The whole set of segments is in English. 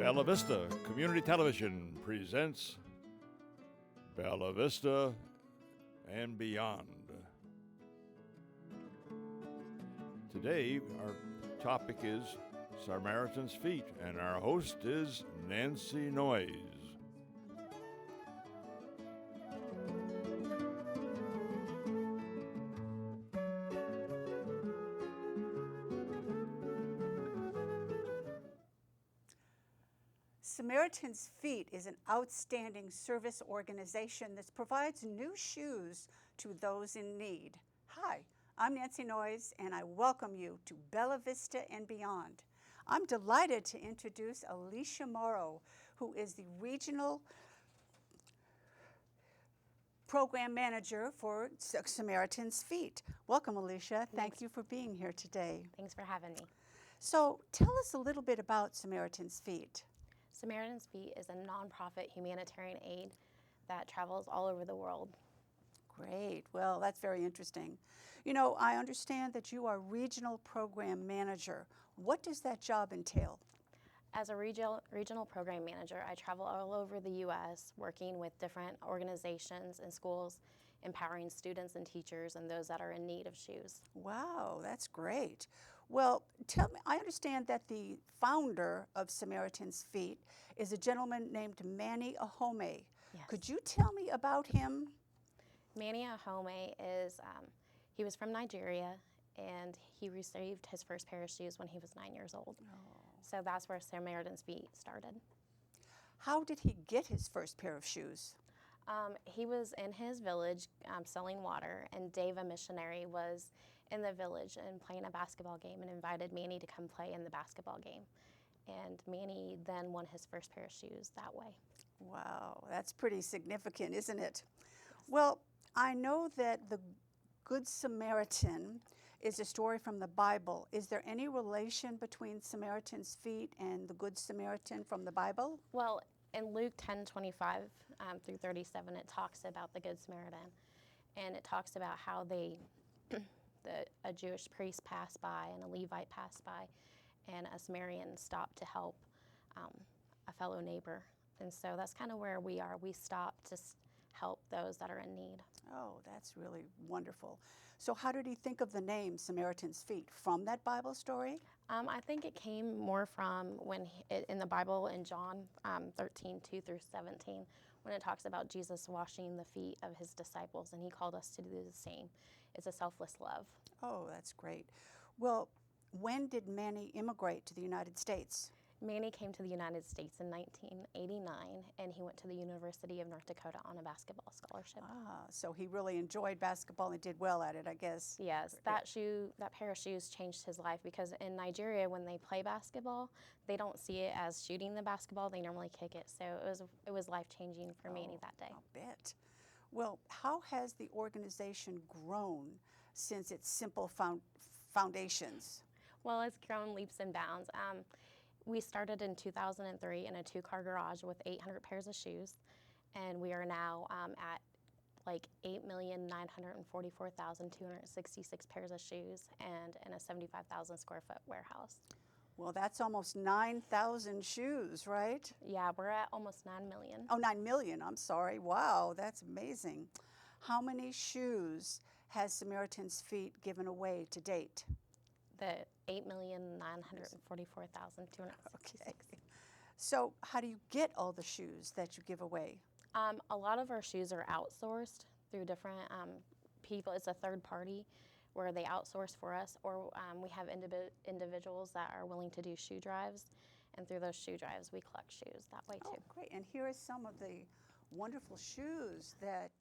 Bella Vista Community Television presents Bella Vista and Beyond. Today, our topic is Samaritan's Feet, and our host is Nancy Noyes. Samaritan's Feet is an outstanding service organization that provides new shoes to those in need. Hi, I'm Nancy Noyes, and I welcome you to Bella Vista and Beyond. I'm delighted to introduce Alicia Morrow, who is the Regional Program Manager for Samaritan's Feet. Welcome, Alicia. Thank you for being here today. Thanks for having me. So tell us a little bit about Samaritan's Feet. Samaritan's Feet is a nonprofit humanitarian aid that travels all over the world. Great. Well, that's very interesting. You know, I understand that you are Regional Program Manager. What does that job entail? As a regional program manager, I travel all over the U.S. working with different organizations and schools, empowering students and teachers and those that are in need of shoes. Wow, that's great. Well, tell me, I understand that the founder of Samaritan's Feet is a gentleman named Manny Ahome. Yes. Could you tell me about him? Manny Ahome is, he was from Nigeria, and he received his first pair of shoes when he was 9 years old. Oh. So that's where Samaritan's Feet started. How did he get his first pair of shoes? He was in his village selling water, and Dave, a missionary, was in the village and playing a basketball game and invited Manny to come play in the basketball game. And Manny then won his first pair of shoes that way. Wow, that's pretty significant, isn't it? Well, I know that the Good Samaritan is a story from the Bible. Is there any relation between Samaritan's Feet and the Good Samaritan from the Bible? Well, in Luke 10:25 through 37, it talks about the Good Samaritan, and it talks about how a Jewish priest passed by and a Levite passed by, and a Samaritan stopped to help a fellow neighbor. And so that's kind of where we are. We stop to help those that are in need. Oh, that's really wonderful. So how did he think of the name Samaritan's Feet? From that Bible story? I think it came more from when in the Bible in John 13:2 through 17, when it talks about Jesus washing the feet of his disciples, and he called us to do the same. It's a selfless love. Oh, that's great. Well, when did Manny immigrate to the United States? Manny came to the United States in 1989, and he went to the University of North Dakota on a basketball scholarship. Ah, so he really enjoyed basketball and did well at it, I guess. Yes, that pair of shoes changed his life, because in Nigeria, when they play basketball, they don't see it as shooting the basketball. They normally kick it. So it was life-changing for Manny that day. I'll bet. Well, how has the organization grown since its simple foundations? Well, it's grown leaps and bounds. We started in 2003 in a two-car garage with 800 pairs of shoes, and we are now at like 8,944,266 pairs of shoes and in a 75,000 square foot warehouse. Well, that's almost 9,000 shoes, right? Yeah, we're at almost 9 million. Oh, 9 million, I'm sorry. Wow, that's amazing. How many shoes has Samaritan's Feet given away to date? The 8,944,266. Okay. So how do you get all the shoes that you give away? A lot of our shoes are outsourced through different people. It's a third party where they outsource for us, or we have individuals that are willing to do shoe drives, and through those shoe drives we collect shoes that way too. Oh, great. And here are some of the wonderful shoes that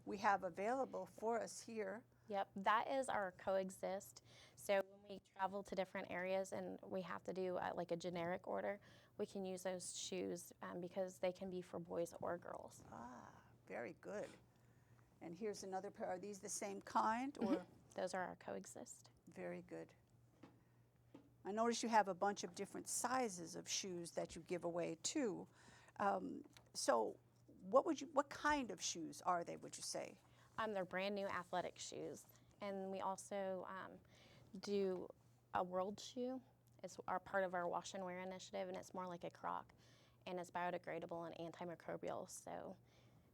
we have available for us here. Yep, that is our coexist. So when we travel to different areas and we have to do like a generic order, we can use those shoes because they can be for boys or girls. Ah, very good. And here's another pair. Are these the same kind, or? Mm-hmm. Those are our coexist. Very good. I notice you have a bunch of different sizes of shoes that you give away too. So what kind of shoes are they, would you say? They're brand new athletic shoes. And we also do a world shoe. It's our part of our wash and wear initiative, and it's more like a crock, and it's biodegradable and antimicrobial. So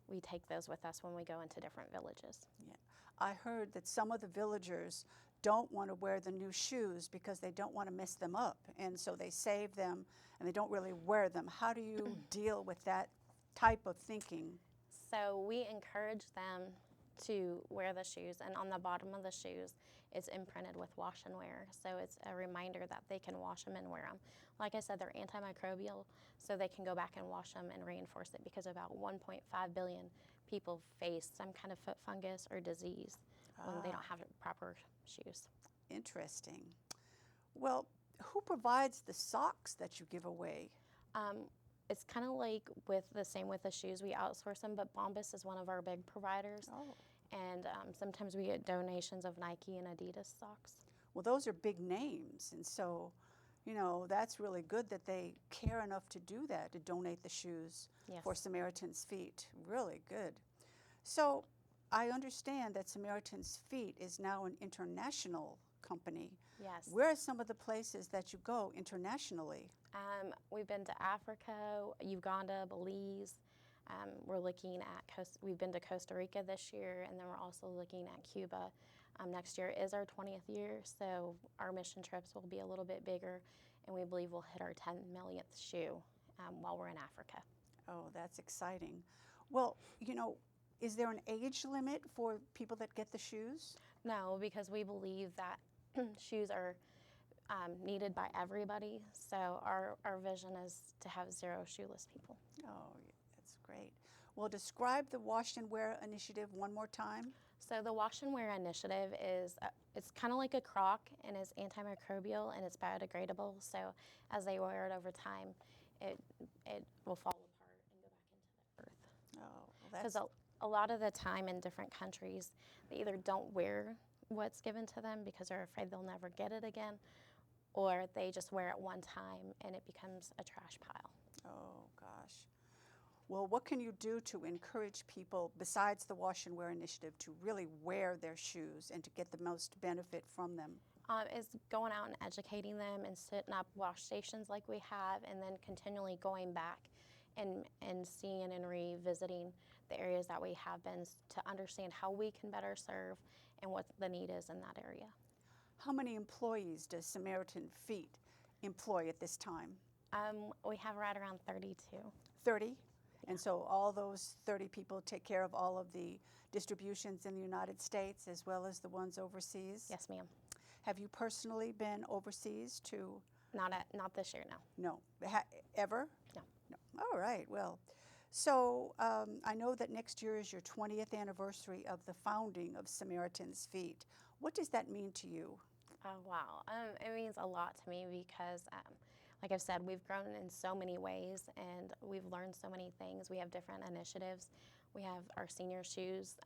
we take those with us when we go into different villages. Yeah. I heard that some of the villagers don't want to wear the new shoes because they don't want to mess them up, and so they save them and they don't really wear them. How do you deal with that type of thinking? So we encourage them to wear the shoes, and on the bottom of the shoes it's imprinted with wash and wear, so it's a reminder that they can wash them and wear them. Like I said, they're antimicrobial, so they can go back and wash them and reinforce it, because about 1.5 billion people face some kind of foot fungus or disease when they don't have proper shoes. Interesting. Well, who provides the socks that you give away? It's kind of like with the same with the shoes. We outsource them, but Bombas is one of our big providers. Oh. And sometimes we get donations of Nike and Adidas socks. Well, those are big names, and so, you know, that's really good that they care enough to do that, to donate the shoes Yes. for Samaritan's Feet. Really good. So I understand that Samaritan's Feet is now an international company. Yes. Where are some of the places that you go internationally? We've been to Africa, Uganda, Belize. We've been to Costa Rica this year, and then we're also looking at Cuba. Next year is our 20th year, so our mission trips will be a little bit bigger, and we believe we'll hit our 10 millionth shoe while we're in Africa. Oh, that's exciting. Well, you know, is there an age limit for people that get the shoes? No, because we believe that shoes are needed by everybody, so our vision is to have 0 shoeless people. Oh, that's great. Well, describe the Wash and Wear initiative one more time. So the Wash and Wear initiative is, it's kind of like a crock, and it's antimicrobial and it's biodegradable, so as they wear it over time, it will fall apart and go back into the earth. Oh, well, Because a lot of the time in different countries, they either don't wear what's given to them because they're afraid they'll never get it again, or they just wear it one time and it becomes a trash pile. Oh, gosh. Well, what can you do to encourage people, besides the Wash and Wear initiative, to really wear their shoes and to get the most benefit from them? Is going out and educating them and setting up wash stations like we have, and then continually going back and seeing and revisiting the areas that we have been to understand how we can better serve and what the need is in that area. How many employees does Samaritan Feet employ at this time? We have right around 32. 30? And so all those 30 people take care of all of the distributions in the United States as well as the ones overseas? Yes, ma'am. Have you personally been overseas to? Not this year, no. No. Ever? No. No. All right. Well, so I know that next year is your 20th anniversary of the founding of Samaritan's Feet. What does that mean to you? Oh, wow. It means a lot to me because, like I've said, we've grown in so many ways and we've learned so many things. We have different initiatives. We have our senior shoes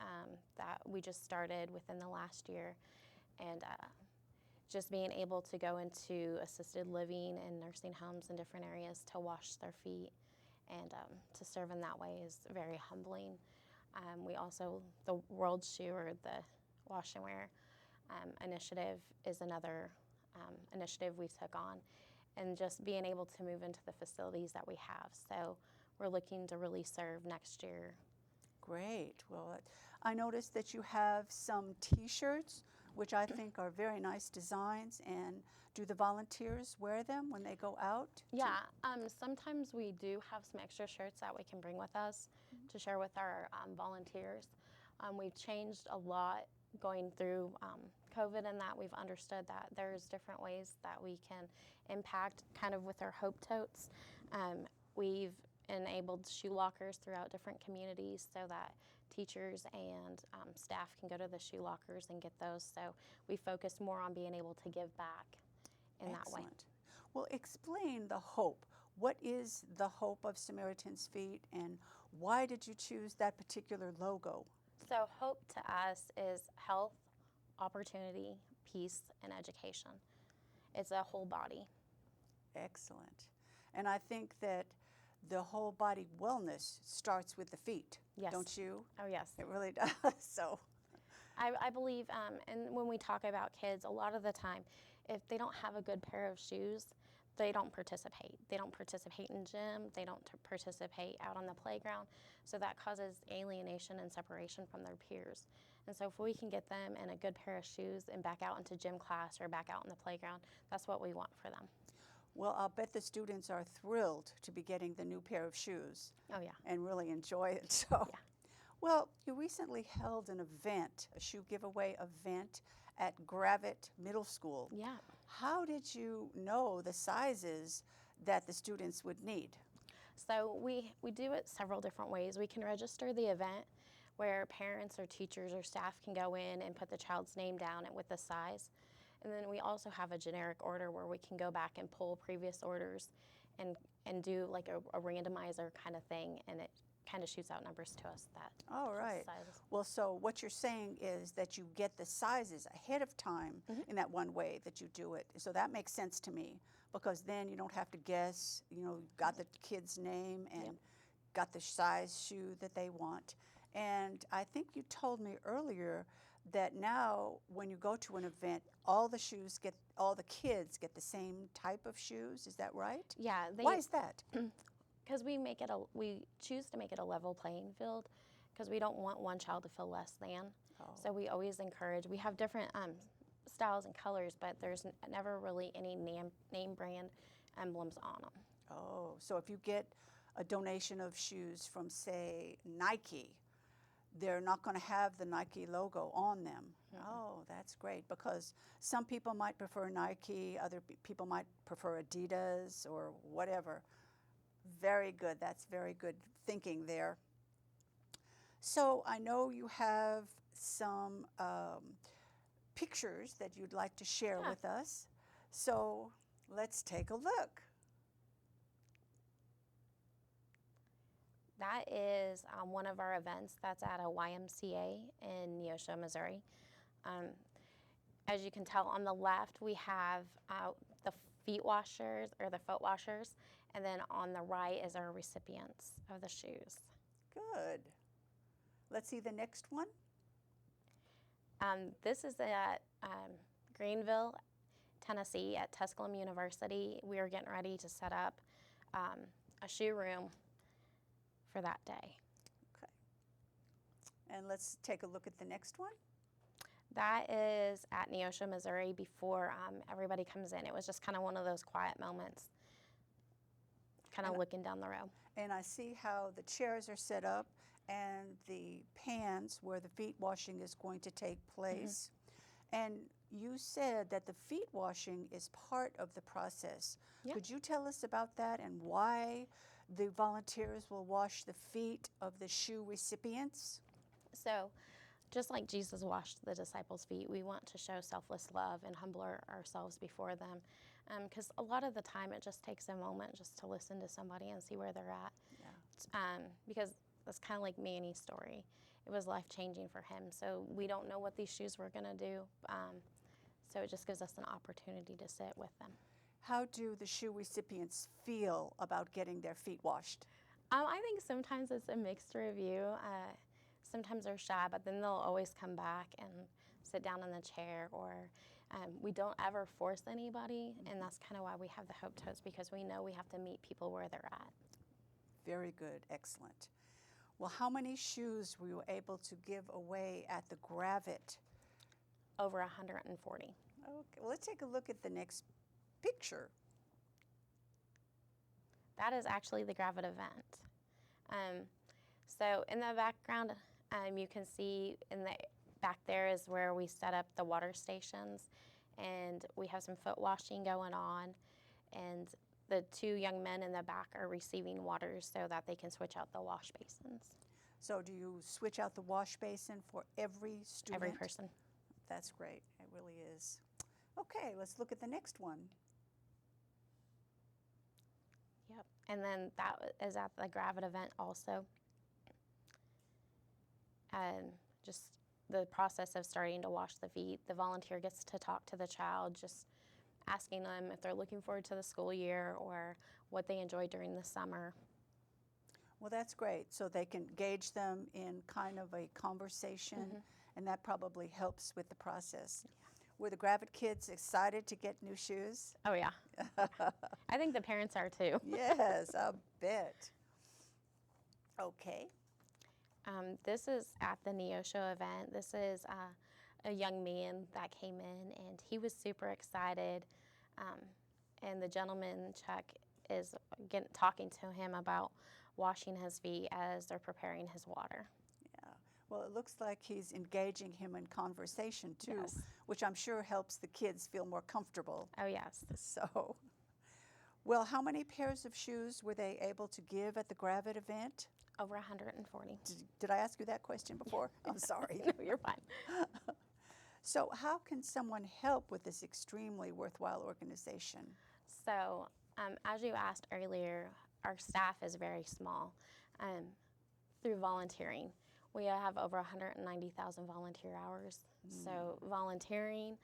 that we just started within the last year, and just being able to go into assisted living and nursing homes in different areas to wash their feet and to serve in that way is very humbling. We also, the World Shoe, or the Wash and Wear initiative, is another initiative we took on, and just being able to move into the facilities that we have. So we're looking to really serve next year. Great. Well, I noticed that you have some T-shirts, which I think are very nice designs. And do the volunteers wear them when they go out? Yeah, sometimes we do have some extra shirts that we can bring with us to share with our volunteers. We've changed a lot going through COVID, and that we've understood that there's different ways that we can impact, kind of with our Hope Totes. We've enabled shoe lockers throughout different communities so that teachers and staff can go to the shoe lockers and get those. So we focus more on being able to give back in that way. Excellent. Well, explain the hope. What is the hope of Samaritan's Feet, and why did you choose that particular logo? So hope to us is health, opportunity, peace, and education. It's a whole body. Excellent. And I think that the whole body wellness starts with the feet. Yes. Don't you? Oh, yes. It really does. So I believe, and when we talk about kids, a lot of the time, if they don't have a good pair of shoes, they don't participate. They don't participate in gym. They don't participate out on the playground. So that causes alienation and separation from their peers. And so if we can get them in a good pair of shoes and back out into gym class or back out in the playground, that's what we want for them. Well, I'll bet the students are thrilled to be getting the new pair of shoes. Oh, yeah. And really enjoy it. So, Yeah. Well, you recently held an event, a shoe giveaway event at Gravett Middle School. Yeah. How did you know the sizes that the students would need? So we do it several different ways. We can register the event where parents or teachers or staff can go in and put the child's name down with the size. And then we also have a generic order where we can go back and pull previous orders and do like a randomizer kind of thing, and it kind of shoots out numbers to us that All right. sizes. Well, so what you're saying is that you get the sizes ahead of time in that one way that you do it. So that makes sense to me, because then you don't have to guess, you got the kid's name and got the size shoe that they want. And I think you told me earlier that now when you go to an event, all the kids get the same type of shoes. Is that right? Yeah. Why is that? Because we choose to make it a level playing field, because we don't want one child to feel less than. Oh. So we always encourage. We have different styles and colors, but there's never really any name brand emblems on them. Oh, so if you get a donation of shoes from, say, Nike, they're not going to have the Nike logo on them. Oh, that's great, because some people might prefer Nike, other people might prefer Adidas or whatever. Very good. That's very good thinking there. So I know you have some pictures that you'd like to share with us. So let's take a look. That is one of our events that's at a YMCA in Neosho, Missouri. As you can tell on the left, we have the feet washers or the foot washers, and then on the right is our recipients of the shoes. Good. Let's see the next one. This is at Greenville, Tennessee at Tusculum University. We are getting ready to set up a shoe room for that day. Okay. And let's take a look at the next one. That is at Neosho, Missouri before everybody comes in. It was just kind of one of those quiet moments, kind of looking down the row. And I see how the chairs are set up and the pans where the feet washing is going to take place. And you said that the feet washing is part of the process. Yeah. Could you tell us about that and why the volunteers will wash the feet of the shoe recipients? So, just like Jesus washed the disciples' feet, we want to show selfless love and humble ourselves before them. Because a lot of the time it just takes a moment just to listen to somebody and see where they're at. Yeah. Because that's kind of like Manny's story. It was life-changing for him. So we don't know what these shoes were going to do. So it just gives us an opportunity to sit with them. How do the shoe recipients feel about getting their feet washed? I think sometimes it's a mixed review. Sometimes they're shy, but then they'll always come back and sit down in the chair, or we don't ever force anybody, and that's kind of why we have the Hope Toes, because we know we have to meet people where they're at. Very good, excellent. Well, how many shoes were you able to give away at the Gravett? Over 140. Okay, well, let's take a look at the next picture. That is actually the Gravett event. So in the background, you can see in the back there is where we set up the water stations, and we have some foot washing going on, and the two young men in the back are receiving water so that they can switch out the wash basins. So do you switch out the wash basin for every student? Every person. That's great, it really is. Okay, let's look at the next one. Yep, and then that is at the Gravett event also. Just the process of starting to wash the feet, the volunteer gets to talk to the child, just asking them if they're looking forward to the school year or what they enjoy during the summer. Well, that's great. So they can gauge them in kind of a conversation, and that probably helps with the process. Were the Gravitt kids excited to get new shoes? Oh, yeah. I think the parents are too. Yes, I bet. Okay. This is at the Neo Show event. This is a young man that came in, and he was super excited. And the gentleman, Chuck, is talking to him about washing his feet as they're preparing his water. Yeah. Well, it looks like he's engaging him in conversation too, Yes. which I'm sure helps the kids feel more comfortable. Oh, yes. So, well, how many pairs of shoes were they able to give at the Gravitt event? Over 140. Did I ask you that question before? I'm sorry. No, you're fine. So how can someone help with this extremely worthwhile organization? So, as you asked earlier, our staff is very small. Through volunteering, we have over 190,000 volunteer hours. So volunteering,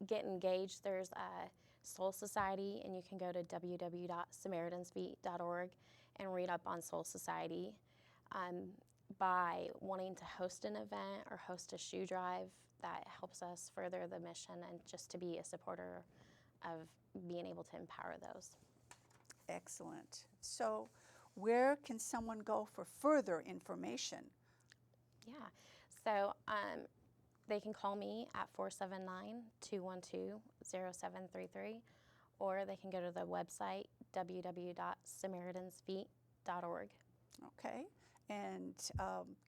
get engaged. There's a Soul Society, and you can go to www.samaritansfeet.org and read up on Soul Society. By wanting to host an event or host a shoe drive, that helps us further the mission and just to be a supporter of being able to empower those. Excellent. So where can someone go for further information? Yeah, so they can call me at 479-212-0733, or they can go to the website www.samaritansfeet.org. Okay. And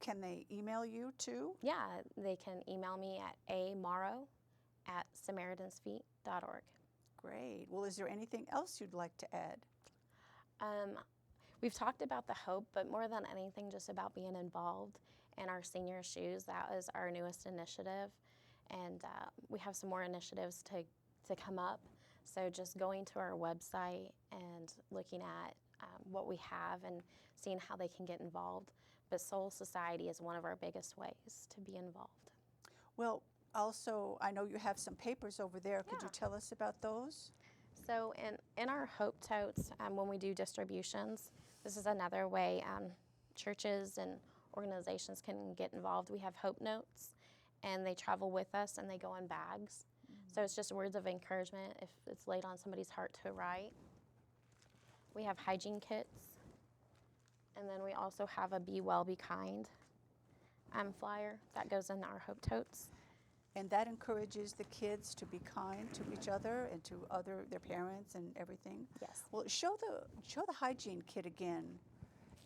can they email you too? Yeah, they can email me at amorrow@samaritansfeet.org. Great. Well, is there anything else you'd like to add? We've talked about the hope, but more than anything, just about being involved in our senior shoes. That is our newest initiative, and we have some more initiatives to come up. So just going to our website and looking at what we have and seeing how they can get involved. But Soul Society is one of our biggest ways to be involved. Well, also, I know you have some papers over there. Could you Yeah. tell us about those? So in our Hope Totes, when we do distributions, this is another way churches and organizations can get involved. We have Hope Notes, and they travel with us, and they go in bags. So it's just words of encouragement if it's laid on somebody's heart to write. We have hygiene kits, and then we also have a Be Well, Be Kind flyer that goes in our Hope Totes. And that encourages the kids to be kind to each other and to their parents and everything. Yes. Well, show the hygiene kit again,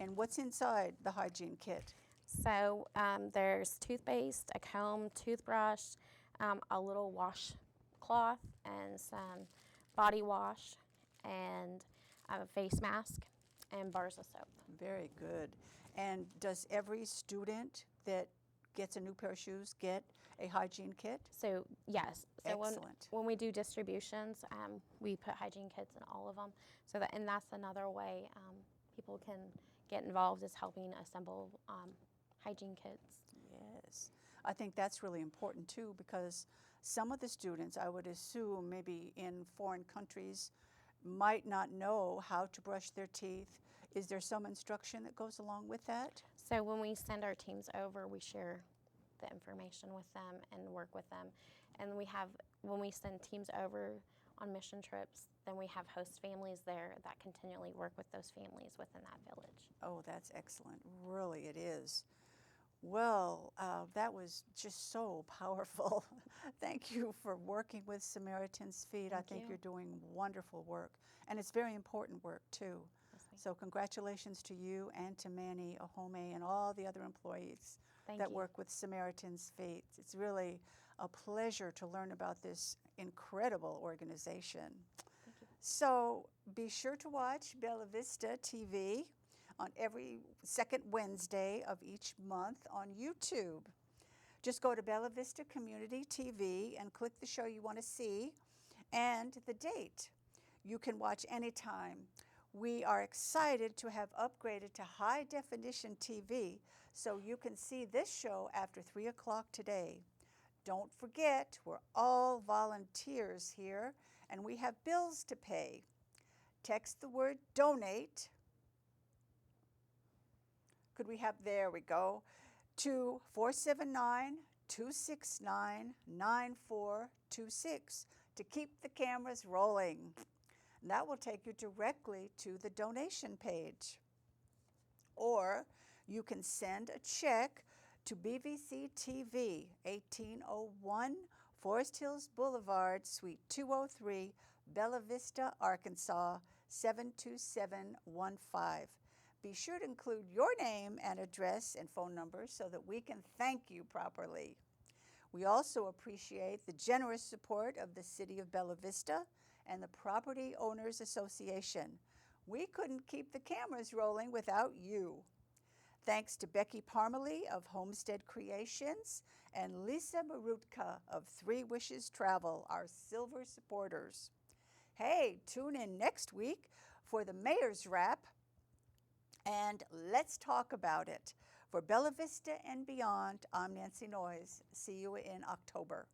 and what's inside the hygiene kit. So there's toothpaste, a comb, toothbrush, a little washcloth, and some body wash, and a face mask, and bars of soap. Very good. And does every student that gets a new pair of shoes get a hygiene kit? So yes. So Excellent. when we do distributions, we put hygiene kits in all of them. So and that's another way people can get involved, is helping assemble hygiene kits. Yes. I think that's really important too, because some of the students, I would assume, maybe in foreign countries, might not know how to brush their teeth. Is there some instruction that goes along with that? So when we send our teams over, we share the information with them and work with them. And when we send teams over on mission trips, then we have host families there that continually work with those families within that village. Oh, that's excellent. Really, it is. Well, that was just so powerful. Thank you for working with Samaritan's Feet. I think you. you're doing wonderful work, and it's very important work too. Yes, ma'am. So congratulations to you and to Manny Ahome and all the other employees Thank that you. work with Samaritan's Feet. It's really a pleasure to learn about this incredible organization. So be sure to watch Bella Vista TV on every second Wednesday of each month on YouTube. Just go to Bella Vista Community TV and click the show you want to see and the date. You can watch anytime. We are excited to have upgraded to high definition TV so you can see this show after 3 o'clock today. Don't forget, we're all volunteers here and we have bills to pay. Text the word donate. Could we have, there we go, to 479 269-9426 to keep the cameras rolling. And that will take you directly to the donation page. Or you can send a check to BBC TV, 1801 Forest Hills Boulevard, Suite 203, Bella Vista, Arkansas, 72715. Be sure to include your name and address and phone number so that we can thank you properly. We also appreciate the generous support of the City of Bella Vista and the Property Owners Association. We couldn't keep the cameras rolling without you. Thanks to Becky Parmalee of Homestead Creations and Lisa Marutka of Three Wishes Travel, our silver supporters. Hey, tune in next week for the Mayor's Wrap, and let's talk about it. For Bella Vista and beyond, I'm Nancy Noyes. See you in October.